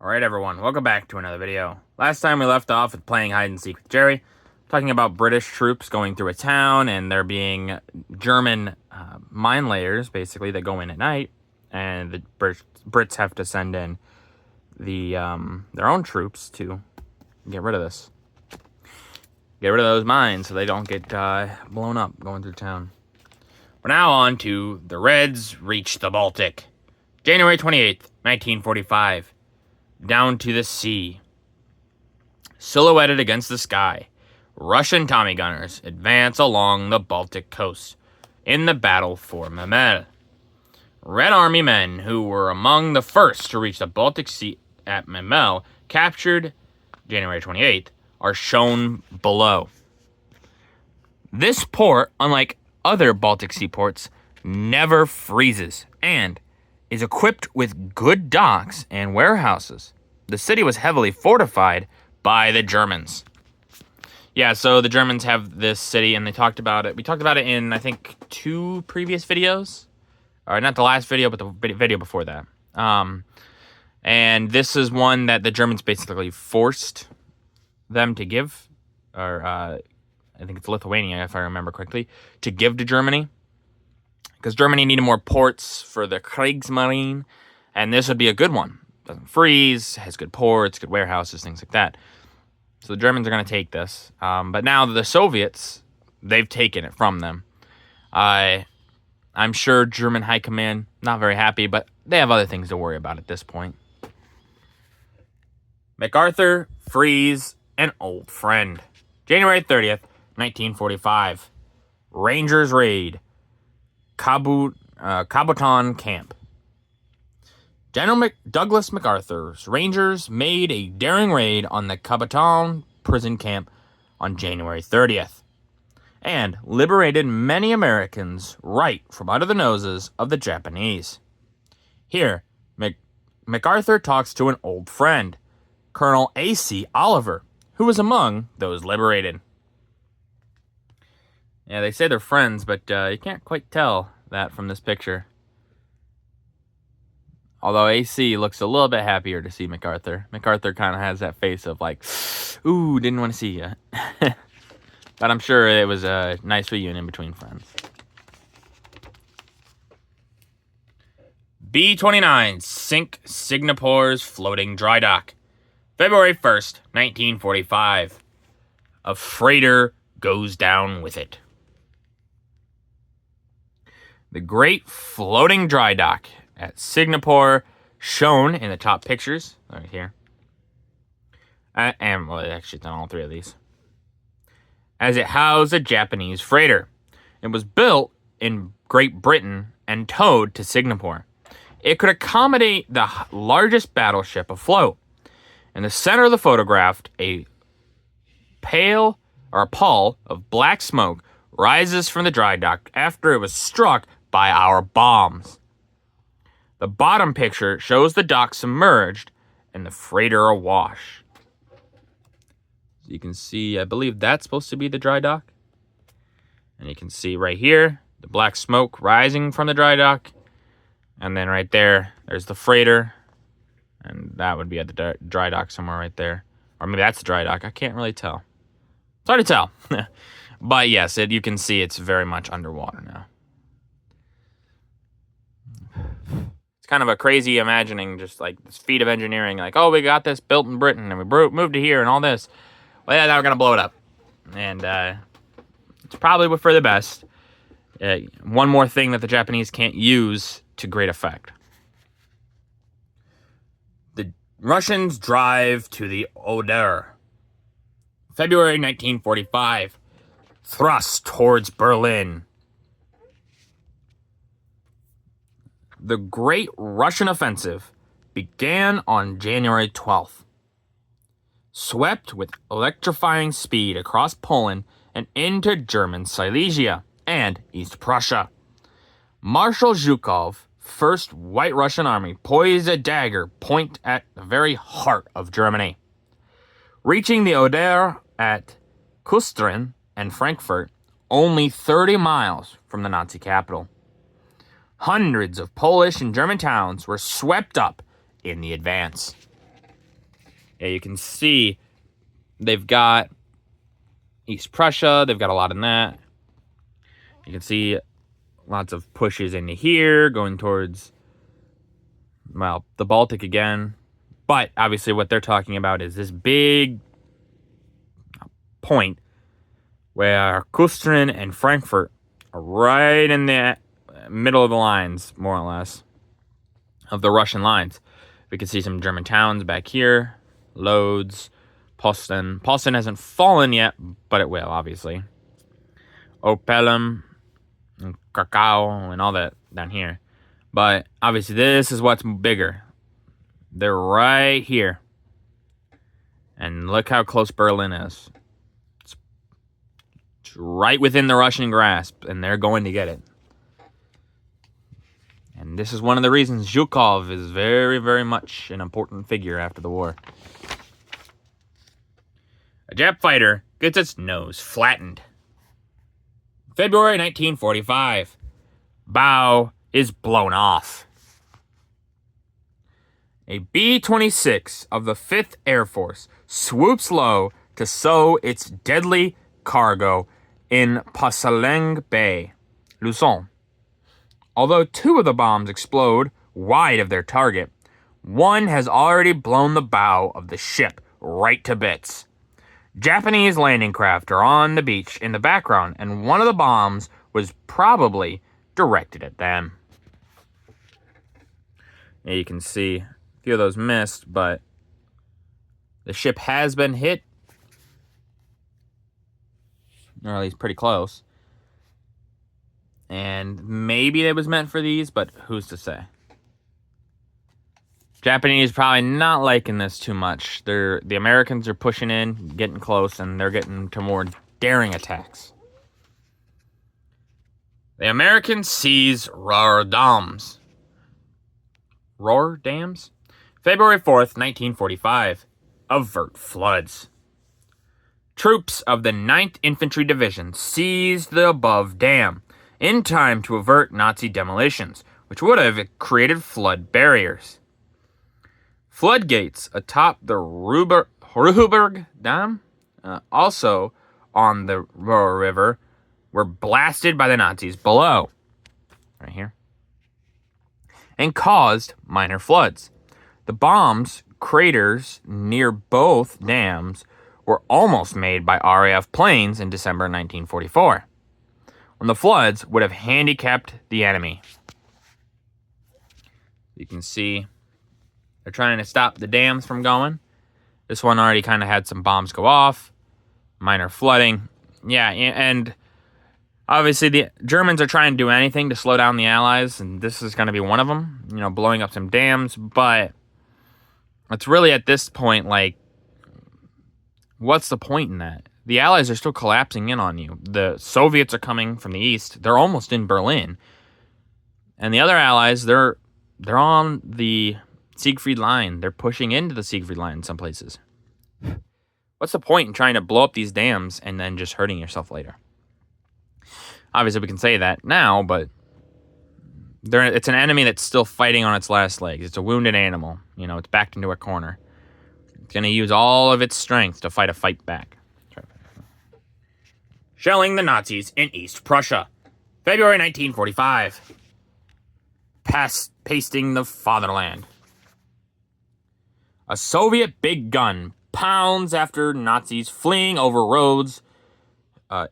Alright everyone, welcome back to another video. Last time we left off with playing hide and seek with Jerry, talking about British troops going through a town and there being German mine layers, basically, that go in at night, and the Brits have to send in the their own troops to get rid of this. Get rid of those mines so they don't get blown up going through town. We're now on to the Reds reach the Baltic. January 28th, 1945. Down to the sea. Silhouetted against the sky, Russian Tommy gunners advance along the Baltic coast in the battle for Memel. Red Army men who were among the first to reach the Baltic Sea at Memel, captured January 28th, are shown below. This port, unlike other Baltic Sea ports, never freezes and is equipped with good docks and warehouses. The city was heavily fortified by the Germans. Yeah, so the Germans have this city, and they talked about it. We talked about it in, I think, 2 previous videos. Or not the last video, but the video before that. And this is one that the Germans basically forced them to give. Or, I think it's Lithuania, if I remember correctly, to give to Germany. Because Germany needed more ports for the Kriegsmarine, and this would be a good one. Doesn't freeze, has good ports, good warehouses, things like that. So the Germans are going to take this. But now the Soviets, they've taken it from them. I'm sure German High Command, not very happy, but they have other things to worry about at this point. MacArthur frees an old friend. January 30th, 1945. Rangers raid Caboton Camp. General Douglas MacArthur's Rangers made a daring raid on the Caboton prison camp on January 30th and liberated many Americans right from under the noses of the Japanese. Here, MacArthur talks to an old friend, Colonel A.C. Oliver, who was among those liberated. Yeah, they say they're friends, but you can't quite tell that from this picture. Although AC looks a little bit happier to see MacArthur. MacArthur kind of has that face of like, ooh, didn't want to see you. But I'm sure it was a nice reunion between friends. B-29 sink Singapore's floating dry dock. February 1st, 1945. A freighter goes down with it. The great floating dry dock at Singapore, shown in the top pictures, right here. And, well, actually, it's on all 3 of these. As it housed a Japanese freighter. It was built in Great Britain and towed to Singapore. It could accommodate the largest battleship afloat. In the center of the photograph, a pall of black smoke rises from the dry dock after it was struck by our bombs. The bottom picture shows the dock submerged and the freighter awash. So you can see, I believe that's supposed to be the dry dock. And you can see right here, the black smoke rising from the dry dock. And then right there, there's the freighter. And that would be at the dry dock somewhere right there. Or maybe that's the dry dock. I can't really tell. It's hard to tell. But yes, you can see it's very much underwater now. It's kind of a crazy imagining, just like this feat of engineering. Like, oh, we got this built in Britain, and we moved to here and all this. Well, yeah, now we're going to blow it up. And it's probably for the best. One more thing that the Japanese can't use to great effect. The Russians drive to the Oder. February 1945. Thrust towards Berlin. The Great Russian Offensive began on January 12th. Swept with electrifying speed across Poland and into German Silesia and East Prussia. Marshal Zhukov, 1st White Russian Army, poised a dagger point at the very heart of Germany. Reaching the Oder at Kustrin and Frankfurt, only 30 miles from the Nazi capital. Hundreds of Polish and German towns were swept up in the advance. Yeah, you can see they've got East Prussia. They've got a lot in that. You can see lots of pushes into here, going towards, well, the Baltic again. But obviously what they're talking about is this big point where Kustrin and Frankfurt are right in the middle of the lines, more or less, of the Russian lines. We can see some German towns back here. Lodz, Posten. Posten hasn't fallen yet, but it will, obviously. Opelum, and Krakow, and all that down here. But obviously this is what's bigger. They're right here. And look how close Berlin is. It's right within the Russian grasp, and they're going to get it. And this is one of the reasons Zhukov is very, very much an important figure after the war. A Jap fighter gets its nose flattened. February 1945. Bow is blown off. A B-26 of the 5th Air Force swoops low to sow its deadly cargo in Passaleng Bay, Luzon. Although 2 of the bombs explode wide of their target, one has already blown the bow of the ship right to bits. Japanese landing craft are on the beach in the background, and one of the bombs was probably directed at them. Yeah, you can see a few of those missed, but the ship has been hit, or at least pretty close. And maybe it was meant for these, but who's to say? Japanese probably not liking this too much. The Americans are pushing in, getting close, and they're getting to more daring attacks. The Americans seize Rohr Dams. Rohr Dams? February 4th, 1945. Avert floods. Troops of the 9th Infantry Division seized the above dam in time to avert Nazi demolitions, which would have created flood barriers. Floodgates atop the Ruberg Dam, also on the Ruhr River, were blasted by the Nazis below, right here, and caused minor floods. The bombs' craters near both dams were almost made by RAF planes in December 1944, when the floods would have handicapped the enemy. You can see they're trying to stop the dams from going. This one already kind of had some bombs go off. Minor flooding. Yeah, and obviously the Germans are trying to do anything to slow down the Allies, and this is going to be one of them, blowing up some dams. But it's really at this point, like, what's the point in that? The Allies are still collapsing in on you. The Soviets are coming from the east. They're almost in Berlin. And the other Allies, they're on the Siegfried Line. They're pushing into the Siegfried Line in some places. What's the point in trying to blow up these dams and then just hurting yourself later? Obviously, we can say that now, but it's an enemy that's still fighting on its last legs. It's a wounded animal. It's backed into a corner. It's going to use all of its strength to fight a fight back. Shelling the Nazis in East Prussia. February 1945. Pasting the fatherland. A Soviet big gun pounds after Nazis fleeing over roads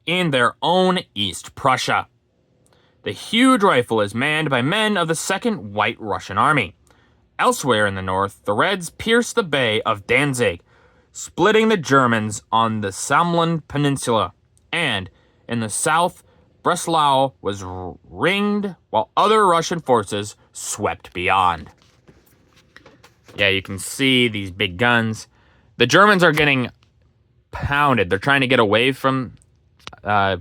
in their own East Prussia. The huge rifle is manned by men of the 2nd White Russian Army. Elsewhere in the north, the Reds pierced the Bay of Danzig, splitting the Germans on the Samland Peninsula. And in the south, Breslau was ringed while other Russian forces swept beyond. Yeah, you can see these big guns. The Germans are getting pounded. They're trying to get away from the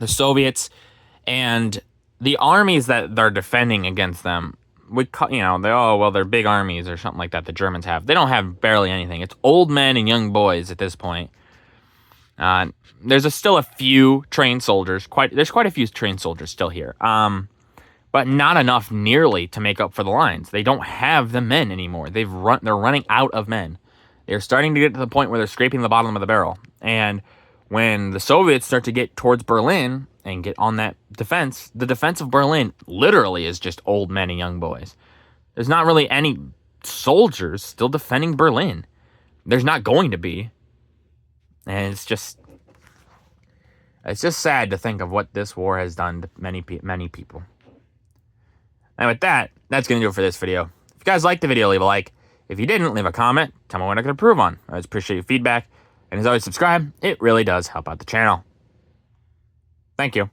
Soviets, and the armies that they're defending against them, they're big armies or something like that the Germans have. They don't have barely anything. It's old men and young boys at this point. There's still a few trained soldiers. There's quite a few trained soldiers still here. But not enough nearly to make up for the lines. They don't have the men anymore. They're running out of men. They're starting to get to the point where they're scraping the bottom of the barrel. And when the Soviets start to get towards Berlin and get on that defense, the defense of Berlin literally is just old men and young boys. There's not really any soldiers still defending Berlin. There's not going to be. And it's just sad to think of what this war has done to many people. And with that, that's going to do it for this video. If you guys liked the video, leave a like. If you didn't, leave a comment. Tell me what I could improve on. I always appreciate your feedback. And as always, subscribe. It really does help out the channel. Thank you.